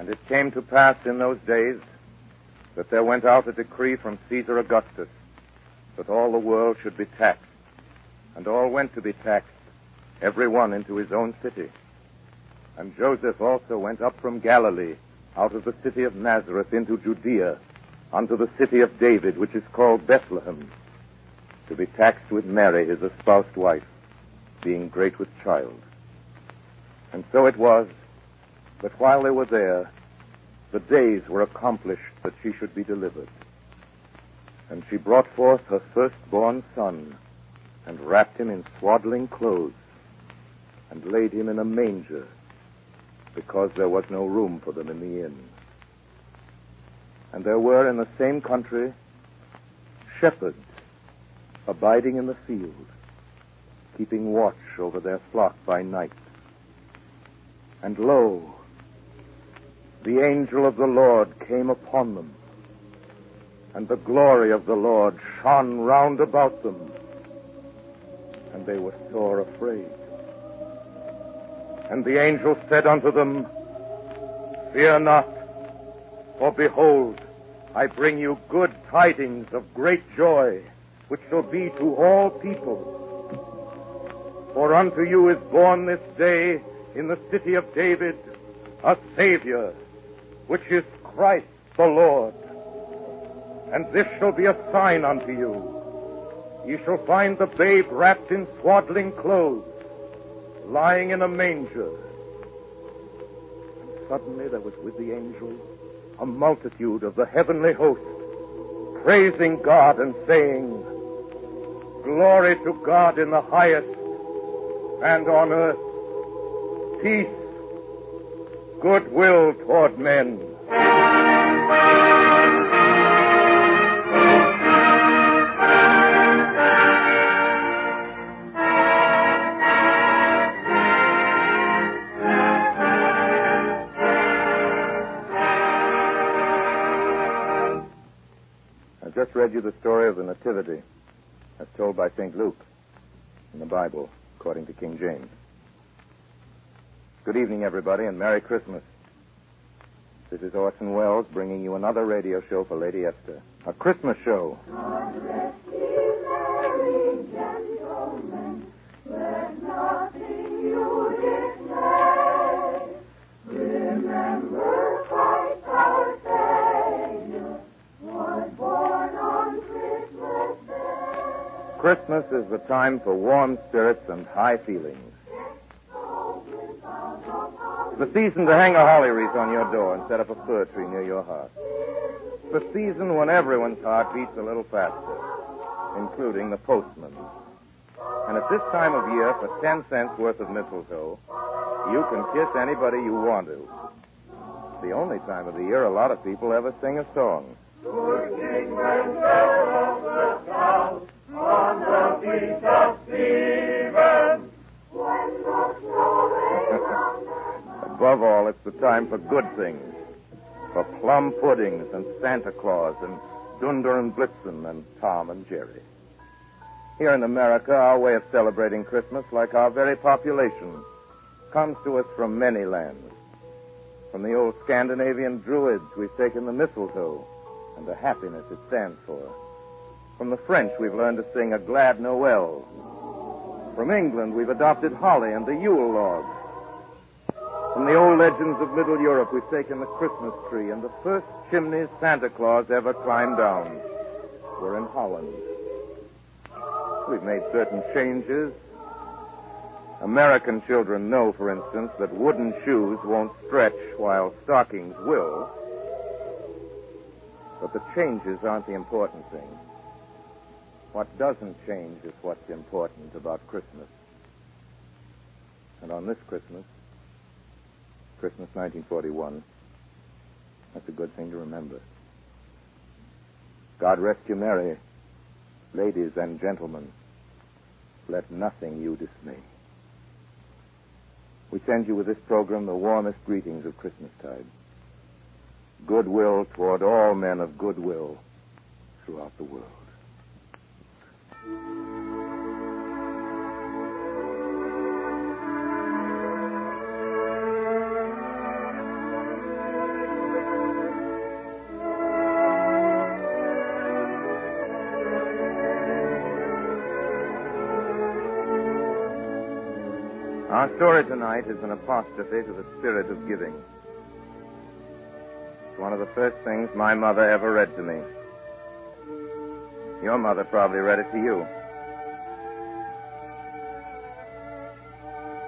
And it came to pass in those days that there went out a decree from Caesar Augustus that all the world should be taxed. And all went to be taxed, every one into his own city. And Joseph also went up from Galilee, out of the city of Nazareth into Judea, unto the city of David, which is called Bethlehem, to be taxed with Mary, his espoused wife, being great with child. And so it was that while they were there, the days were accomplished that she should be delivered. And she brought forth her firstborn son, and wrapped him in swaddling clothes, and laid him in a manger, because there was no room for them in the inn. And there were in the same country shepherds abiding in the field, keeping watch over their flock by night. And lo, the angel of the Lord came upon them, and the glory of the Lord shone round about them, and they were sore afraid. And the angel said unto them, Fear not, for behold, I bring you good tidings of great joy, which shall be to all people. For unto you is born this day in the city of David a Savior, which is Christ the Lord. And this shall be a sign unto you. Ye shall find the babe wrapped in swaddling clothes, lying in a manger. And suddenly there was with the angel a multitude of the heavenly host, praising God and saying, Glory to God in the highest, and on earth peace, goodwill toward men. I just read you the story of the Nativity as told by St. Luke in the Bible, according to King James. Good evening, everybody, and Merry Christmas. This is Orson Welles bringing you another radio show for Lady Esther, a Christmas show. God rest ye merry gentlemen, let nothing you dismay. Remember Christ our Savior was born on Christmas Day. Christmas is the time for warm spirits and high feelings. The season to hang a holly wreath on your door and set up a fir tree near your heart. The season when everyone's heart beats a little faster, including the postman. And at this time of year, for 10 cents worth of mistletoe, you can kiss anybody you want to. It's the only time of the year a lot of people ever sing a song. Good King Master of the South, on the feast of Stephen, when the snow lay round their Above all, it's the time for good things, for plum puddings and Santa Claus and Dunder and Blitzen and Tom and Jerry. Here in America, our way of celebrating Christmas, like our very population, comes to us from many lands. From the old Scandinavian Druids, we've taken the mistletoe and the happiness it stands for. From the French, we've learned to sing a glad Noel. From England, we've adopted holly and the Yule log. From the old legends of Middle Europe, we've taken the Christmas tree, and the first chimneys Santa Claus ever climbed down were in Holland. We've made certain changes. American children know, for instance, that wooden shoes won't stretch while stockings will. But the changes aren't the important thing. What doesn't change is what's important about Christmas. And on this Christmas 1941, that's a good thing to remember. God rest you merry, ladies and gentlemen. Let nothing you dismay. We send you with this program the warmest greetings of Christmastide. Goodwill toward all men of goodwill throughout the world. Our story tonight is an apostrophe to the spirit of giving. It's one of the first things my mother ever read to me. Your mother probably read it to you.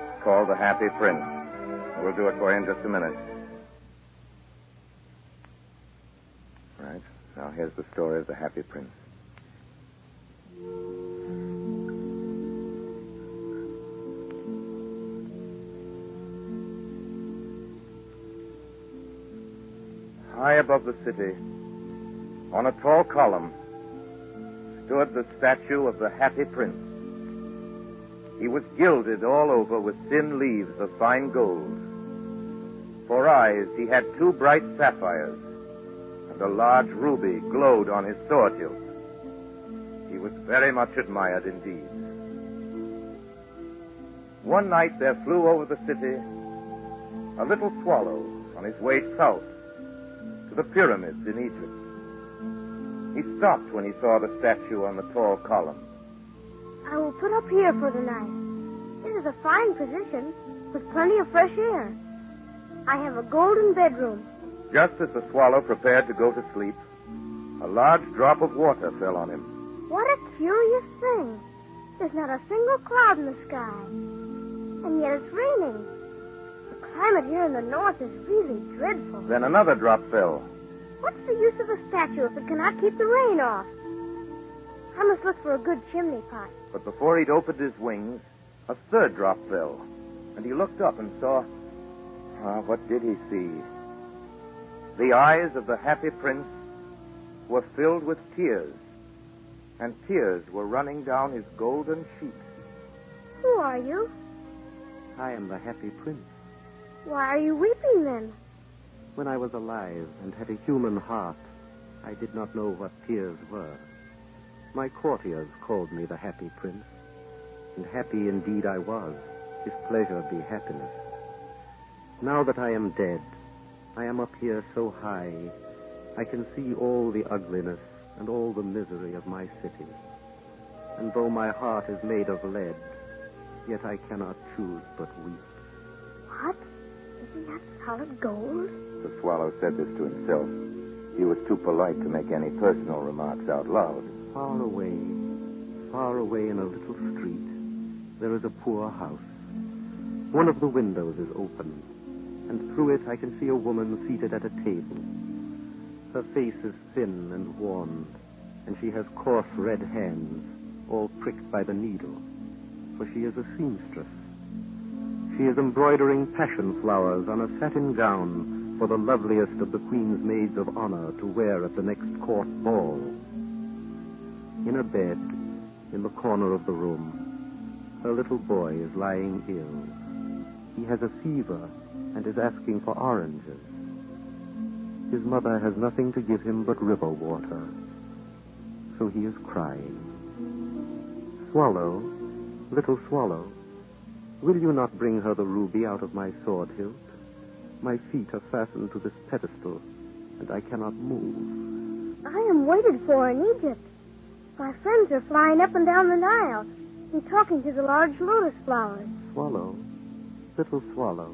It's called The Happy Prince. We'll do it for you in just a minute. Right. Now here's the story of The Happy Prince. High above the city, on a tall column, stood the statue of the Happy Prince. He was gilded all over with thin leaves of fine gold. For eyes, he had 2 bright sapphires, and a large ruby glowed on his sword hilt. He was very much admired indeed. One night there flew over the city a little swallow on his way south to the pyramids in Egypt. He stopped when he saw the statue on the tall column. I will put up here for the night. This is a fine position with plenty of fresh air. I have a golden bedroom. Just as the swallow prepared to go to sleep, a large drop of water fell on him. What a curious thing. There's not a single cloud in the sky. And yet it's raining. The climate here in the north is really dreadful. Then another drop fell. What's the use of a statue if it cannot keep the rain off? I must look for a good chimney pot. But before he'd opened his wings, a third drop fell. And he looked up and saw... what did he see? The eyes of the Happy Prince were filled with tears, and tears were running down his golden cheeks. Who are you? I am the Happy Prince. Why are you weeping then? When I was alive and had a human heart, I did not know what tears were. My courtiers called me the Happy Prince, and happy indeed I was, if pleasure be happiness. Now that I am dead, I am up here so high, I can see all the ugliness and all the misery of my city. And though my heart is made of lead, yet I cannot choose but weep. What? Isn't that solid gold? The swallow said this to himself. He was too polite to make any personal remarks out loud. Far away in a little street, there is a poor house. One of the windows is open, and through it I can see a woman seated at a table. Her face is thin and worn, and she has coarse red hands, all pricked by the needle, for she is a seamstress. She is embroidering passion flowers on a satin gown for the loveliest of the Queen's maids of honor to wear at the next court ball. In a bed, in the corner of the room, her little boy is lying ill. He has a fever and is asking for oranges. His mother has nothing to give him but river water, so he is crying. Swallow, little swallow, will you not bring her the ruby out of my sword hilt? My feet are fastened to this pedestal, and I cannot move. I am waited for in Egypt. My friends are flying up and down the Nile and talking to the large lotus flowers. Swallow, little swallow,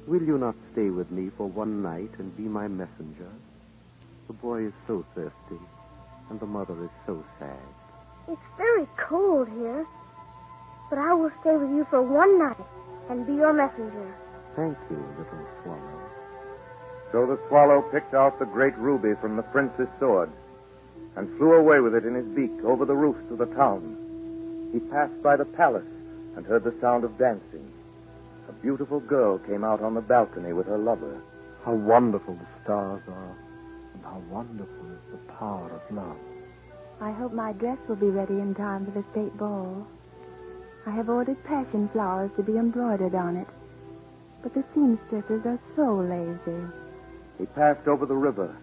will you not stay with me for one night and be my messenger? The boy is so thirsty, and the mother is so sad. It's very cold here, but I will stay with you for one night and be your messenger. Thank you, little swallow. So the swallow picked out the great ruby from the prince's sword and flew away with it in his beak over the roofs of the town. He passed by the palace and heard the sound of dancing. A beautiful girl came out on the balcony with her lover. How wonderful the stars are, and how wonderful is the power of love. I hope my dress will be ready in time for the state ball. I have ordered passion flowers to be embroidered on it, but the seamstresses are so lazy. He passed over the river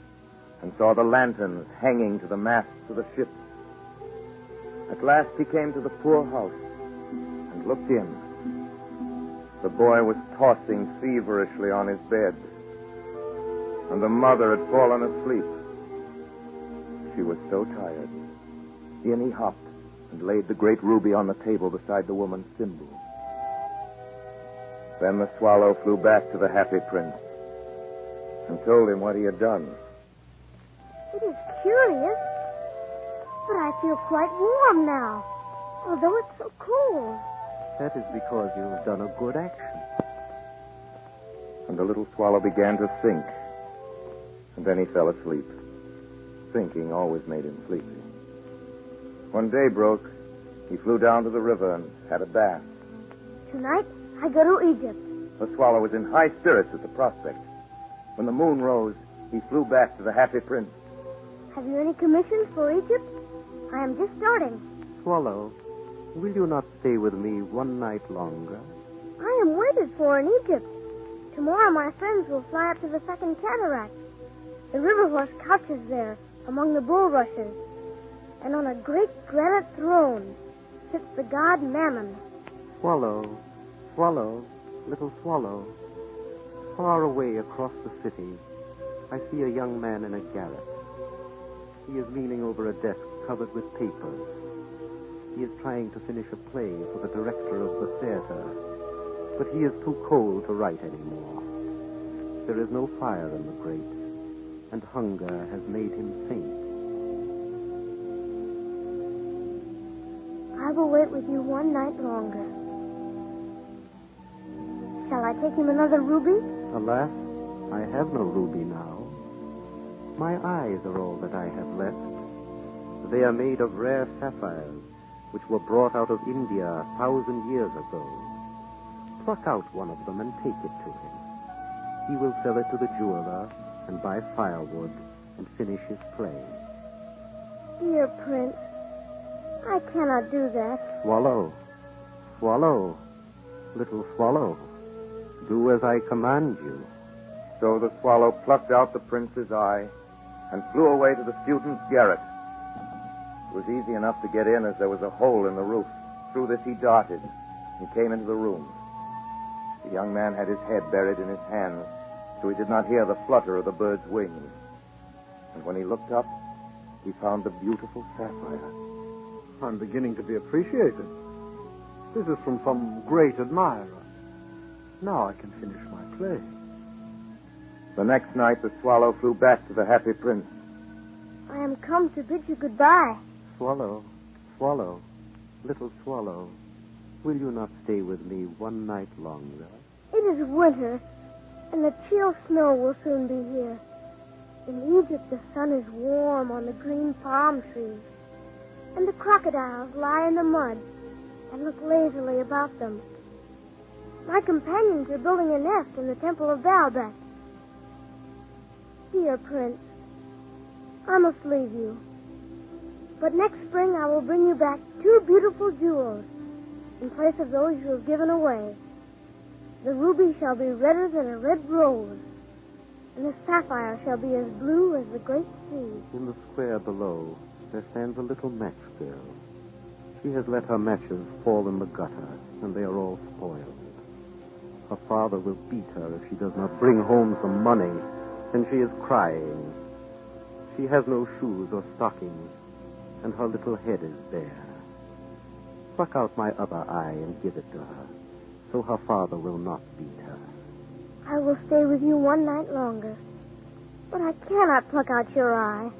and saw the lanterns hanging to the masts of the ships. At last he came to the poor house and looked in. The boy was tossing feverishly on his bed, and the mother had fallen asleep. She was so tired. In he hopped and laid the great ruby on the table beside the woman's thimble. Then the swallow flew back to the happy prince and told him what he had done. It is curious, but I feel quite warm now, although it's so cold. That is because you have done a good action. And the little swallow began to think. And then he fell asleep. Thinking always made him sleepy. When day broke, he flew down to the river and had a bath. Tonight, I go to Egypt. The swallow was in high spirits at the prospect. When the moon rose, he flew back to the happy prince. Have you any commissions for Egypt? I am just starting. Swallow, will you not stay with me one night longer? I am waited for in Egypt. Tomorrow my friends will fly up to the second cataract. The river horse couches there among the bulrushes. And on a great granite throne sits the god Mammon. Swallow, swallow, little swallow. Far away across the city, I see a young man in a garret. He is leaning over a desk covered with papers. He is trying to finish a play for the director of the theater, but he is too cold to write anymore. There is no fire in the grate, and hunger has made him faint. I will wait with you one night longer. Shall I take him another ruby? Alas, I have no ruby now. My eyes are all that I have left. They are made of rare sapphires, which were brought out of India 1,000 years ago. Pluck out one of them and take it to him. He will sell it to the jeweler and buy firewood and finish his play. Dear Prince, I cannot do that. Swallow, swallow, little swallow, do as I command you. So the swallow plucked out the prince's eye and flew away to the student's garret. It was easy enough to get in as there was a hole in the roof. Through this he darted and came into the room. The young man had his head buried in his hands, so he did not hear the flutter of the bird's wings. And when he looked up, he found the beautiful sapphire. I'm beginning to be appreciated. This is from some great admirer. Now I can finish my play. The next night, the swallow flew back to the happy prince. I am come to bid you goodbye. Swallow, swallow, little swallow, will you not stay with me one night longer? It is winter, and the chill snow will soon be here. In Egypt, the sun is warm on the green palm trees, and the crocodiles lie in the mud and look lazily about them. My companions are building a nest in the temple of Baalbek. Dear Prince, I must leave you. But next spring I will bring you back 2 beautiful jewels in place of those you have given away. The ruby shall be redder than a red rose, and the sapphire shall be as blue as the great sea. In the square below, there stands a little match girl. She has let her matches fall in the gutter, and they are all spoiled. Her father will beat her if she does not bring home some money, and she is crying. She has no shoes or stockings, and her little head is bare. Pluck out my other eye and give it to her, so her father will not beat her. I will stay with you one night longer, but I cannot pluck out your eye.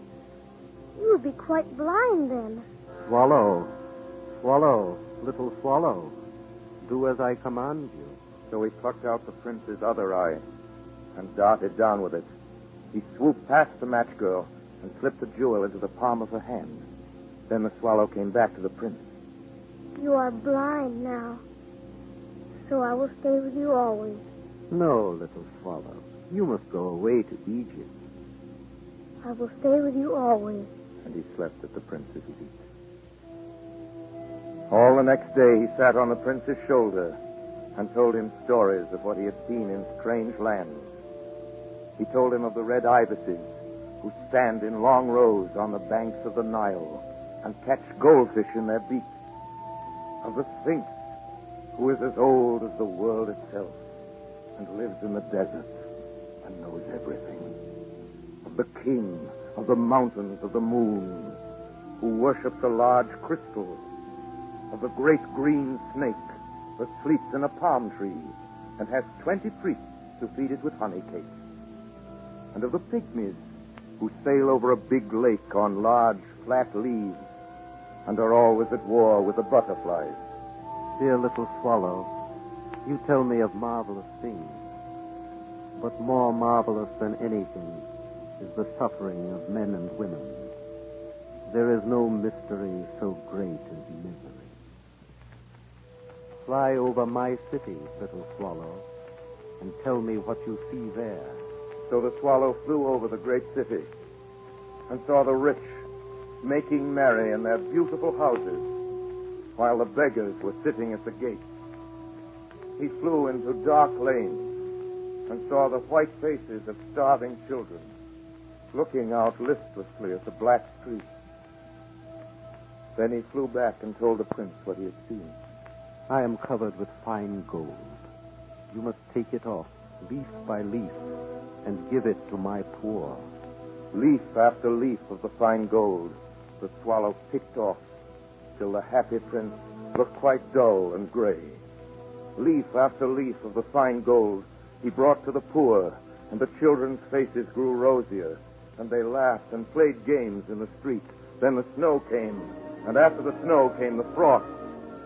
You would be quite blind then. Swallow, swallow, little swallow, do as I command you. So he plucked out the prince's other eye and darted down with it. He swooped past the match girl and slipped the jewel into the palm of her hand. Then the swallow came back to the prince. You are blind now, so I will stay with you always. No, little swallow, you must go away to Egypt. I will stay with you always. And he slept at the prince's feet. All the next day he sat on the prince's shoulder and told him stories of what he had seen in strange lands. He told him of the red ibises who stand in long rows on the banks of the Nile and catch goldfish in their beaks, of the Sphinx, who is as old as the world itself and lives in the desert and knows everything, of the king of the mountains of the moon, who worships a large crystal, of the great green snake that sleeps in a palm tree and has 20 priests to feed it with honey cakes. And of the pygmies who sail over a big lake on large, flat leaves and are always at war with the butterflies. Dear little swallow, you tell me of marvelous things. But more marvelous than anything is the suffering of men and women. There is no mystery so great as misery. Fly over my city, little swallow, and tell me what you see there. So the swallow flew over the great city and saw the rich making merry in their beautiful houses, while the beggars were sitting at the gates. He flew into dark lanes and saw the white faces of starving children looking out listlessly at the black streets. Then he flew back and told the prince what he had seen. I am covered with fine gold. You must take it off, leaf by leaf, and give it to my poor. Leaf after leaf of the fine gold the swallow picked off, till the happy prince looked quite dull and gray. Leaf after leaf of the fine gold he brought to the poor, and the children's faces grew rosier, and they laughed and played games in the street. Then the snow came, and after the snow came the frost.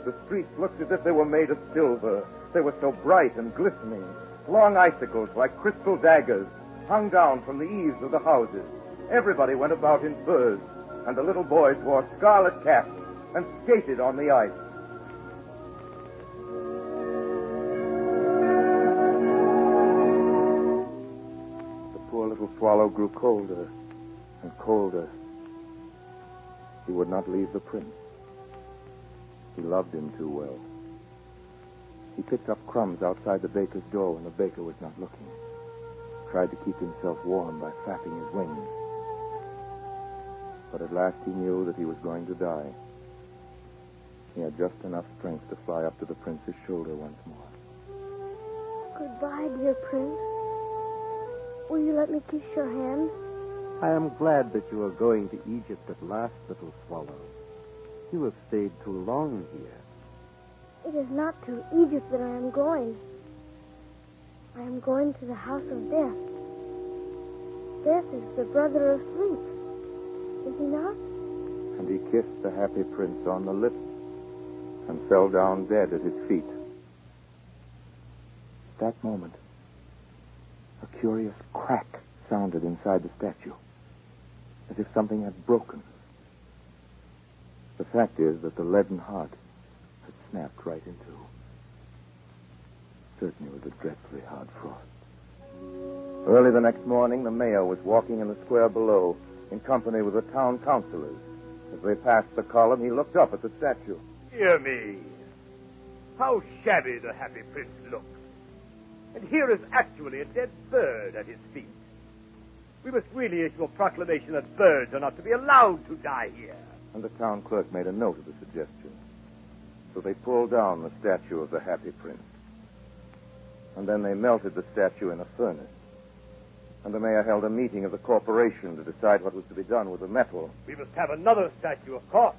The streets looked as if they were made of silver. They were so bright and glistening. Long icicles, like crystal daggers, hung down from the eaves of the houses. Everybody went about in furs, and the little boys wore scarlet caps and skated on the ice. The poor little swallow grew colder and colder. He would not leave the prince. He loved him too well. He picked up crumbs outside the baker's door when the baker was not looking. Tried to keep himself warm by flapping his wings. But at last he knew that he was going to die. He had just enough strength to fly up to the prince's shoulder once more. Goodbye, dear prince. Will you let me kiss your hand? I am glad that you are going to Egypt at last, little swallow. You have stayed too long here. It is not to Egypt that I am going. I am going to the house of death. Death is the brother of sleep. Is he not? And he kissed the happy prince on the lips and fell down dead at his feet. At that moment, a curious crack sounded inside the statue, as if something had broken. The fact is that the leaden heart had snapped right in two. Certainly it was a dreadfully hard frost. Early the next morning, the mayor was walking in the square below in company with the town councilors. As they passed the column, he looked up at the statue. Dear me, how shabby the happy prince looks. And here is actually a dead bird at his feet. We must really issue a proclamation that birds are not to be allowed to die here. And the town clerk made a note of the suggestion. So they pulled down the statue of the happy prince. And then they melted the statue in a furnace. And the mayor held a meeting of the corporation to decide what was to be done with the metal. We must have another statue, of course.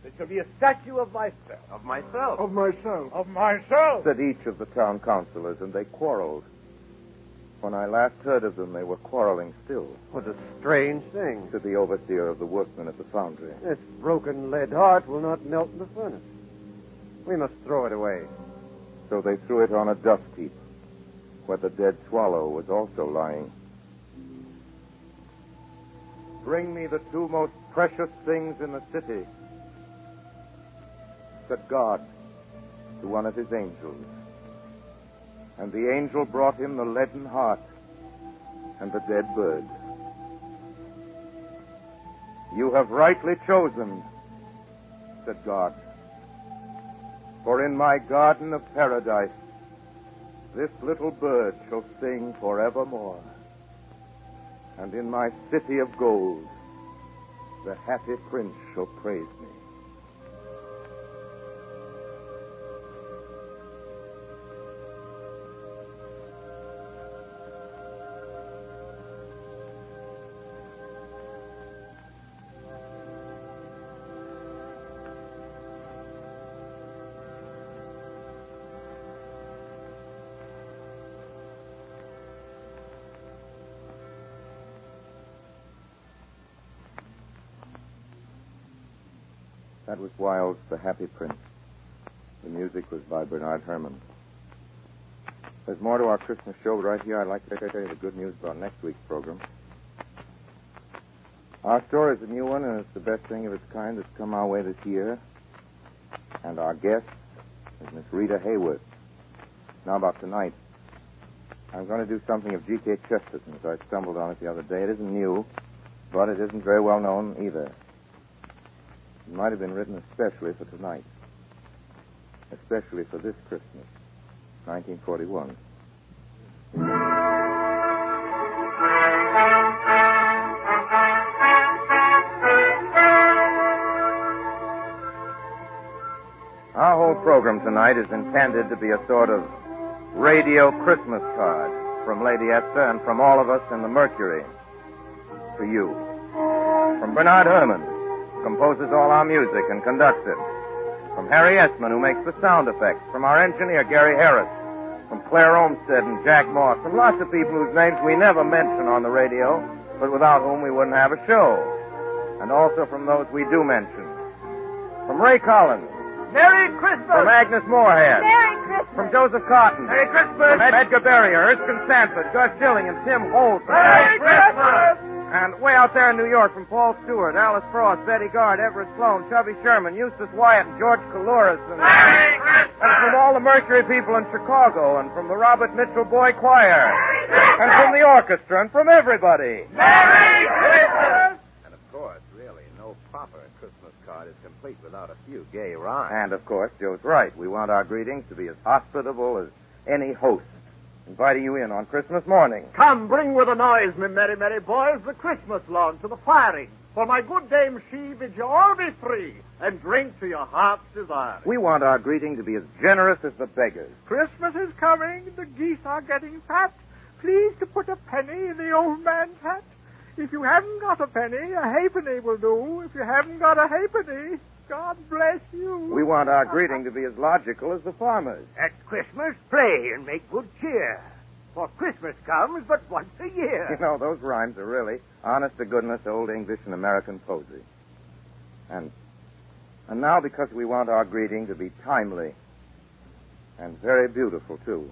There shall be a statue of myself. Of myself. Of myself. Of myself. Said each of the town councilors, and they quarreled. When I last heard of them, they were quarreling still. What a strange thing. Said the overseer of the workmen at the foundry. This broken lead heart will not melt in the furnace. We must throw it away. So they threw it on a dust heap, where the dead swallow was also lying. Bring me the two most precious things in the city, said God to one of his angels. And the angel brought him the leaden heart and the dead bird. You have rightly chosen, said God. For in my garden of paradise, this little bird shall sing forevermore. And in my city of gold, the happy prince shall praise me. That was Wilde's The Happy Prince. The music was by Bernard Herrmann. There's more to our Christmas show, but right here I'd like to tell you the good news about next week's program. Our store is a new one, and it's the best thing of its kind that's come our way this year. And our guest is Miss Rita Hayworth. Now about tonight. I'm going to do something of G.K. Chesterton's. I stumbled on it the other day. It isn't new, but it isn't very well known either. It might have been written especially for tonight. Especially for this Christmas, 1941. Our whole program tonight is intended to be a sort of radio Christmas card from Lady Esther and from all of us in the Mercury to you. From Bernard Herrmann, who composes all our music and conducts it. From Harry Esman, who makes the sound effects. From our engineer, Gary Harris. From Claire Olmsted and Jack Moss. From lots of people whose names we never mention on the radio, but without whom we wouldn't have a show. And also from those we do mention. From Ray Collins. Merry Christmas! From Agnes Moorehead. Merry Christmas. From Joseph Cotton. Merry Christmas! From Edgar Berrier, Erskine Sanford, Gus Schilling, and Tim Holt. Merry Christmas! And way out there in New York, from Paul Stewart, Alice Frost, Betty Gard, Everett Sloan, Chubby Sherman, Eustace Wyatt, and George Coulouris. Merry Christmas! And from all the Mercury people in Chicago, and from the Robert Mitchell Boy Choir. And from the orchestra, and from everybody. Merry Christmas! And of course, really, no proper Christmas card is complete without a few gay rhymes. And, of course, Joe's right. We want our greetings to be as hospitable as any host, inviting you in on Christmas morning. Come, bring with a noise, me merry, merry boys, the Christmas lawn to the firing. For my good dame, she bid you all be free, and drink to your heart's desire. We want our greeting to be as generous as the beggars. Christmas is coming, the geese are getting fat. Please to put a penny in the old man's hat. If you haven't got a penny, a halfpenny will do. If you haven't got a halfpenny, God bless you. We want our greeting to be as logical as the farmers. At Christmas, play and make good cheer. For Christmas comes but once a year. You know, those rhymes are really honest-to-goodness old English and American poesy. And now, because we want our greeting to be timely and very beautiful, too,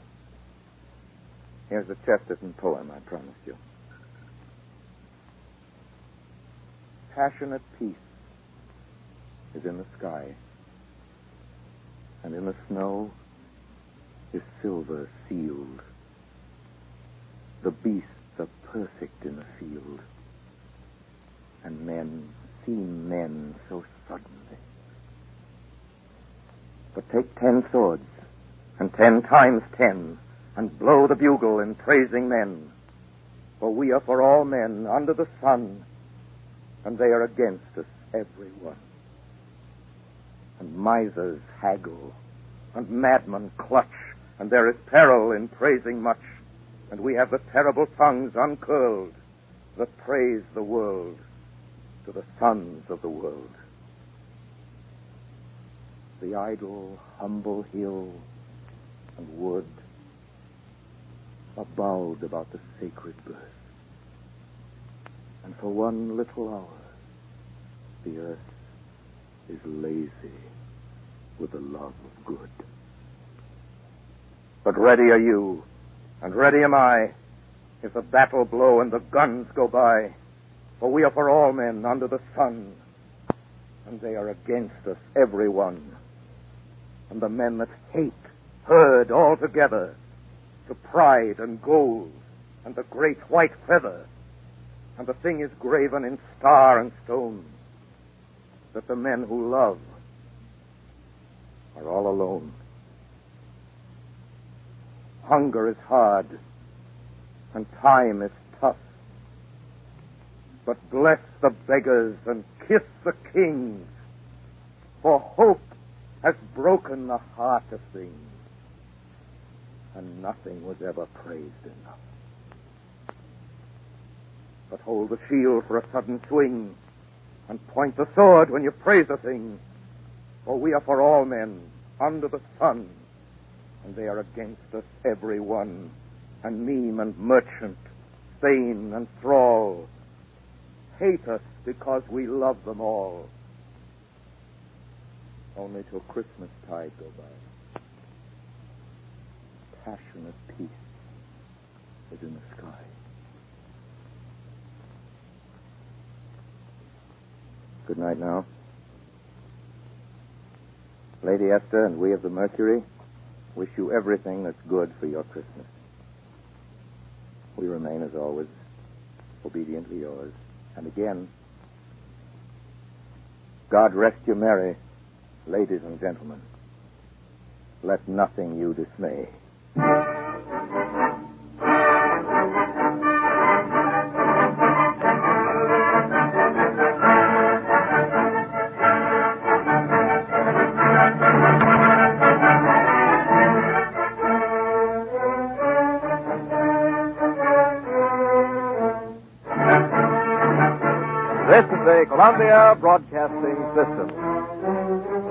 here's the Chesterton poem I promised you. Passionate peace is in the sky, and in the snow is silver sealed. The beasts are perfect in the field, and men seem men so suddenly. But take 10 swords, and 10 times 10, and blow the bugle in praising men, for we are for all men under the sun, and they are against us, every one. And misers haggle, and madmen clutch, and there is peril in praising much, and we have the terrible tongues uncurled that praise the world to the sons of the world. The idle, humble hill and wood are bowed about the sacred birth. And for one little hour, the earth is lazy with the love of good. But ready are you, and ready am I, if the battle blow and the guns go by. For we are for all men under the sun, and they are against us, every one. And the men that hate herd all together to pride and gold and the great white feather. And the thing is graven in star and stone, that the men who love are all alone. Hunger is hard, and time is tough. But bless the beggars and kiss the kings, for hope has broken the heart of things, and nothing was ever praised enough. But hold the shield for a sudden swing, and point the sword when you praise a thing, for we are for all men under the sun, and they are against us, every one, and meme and merchant, thane and thrall, hate us because we love them all. Only till Christmas tide go by. Passionate peace is in the sky. Good night now. Lady Esther and we of the Mercury wish you everything that's good for your Christmas. We remain, as always, obediently yours. And again, God rest you merry, ladies and gentlemen. Let nothing you dismay. This is the Columbia Broadcasting System.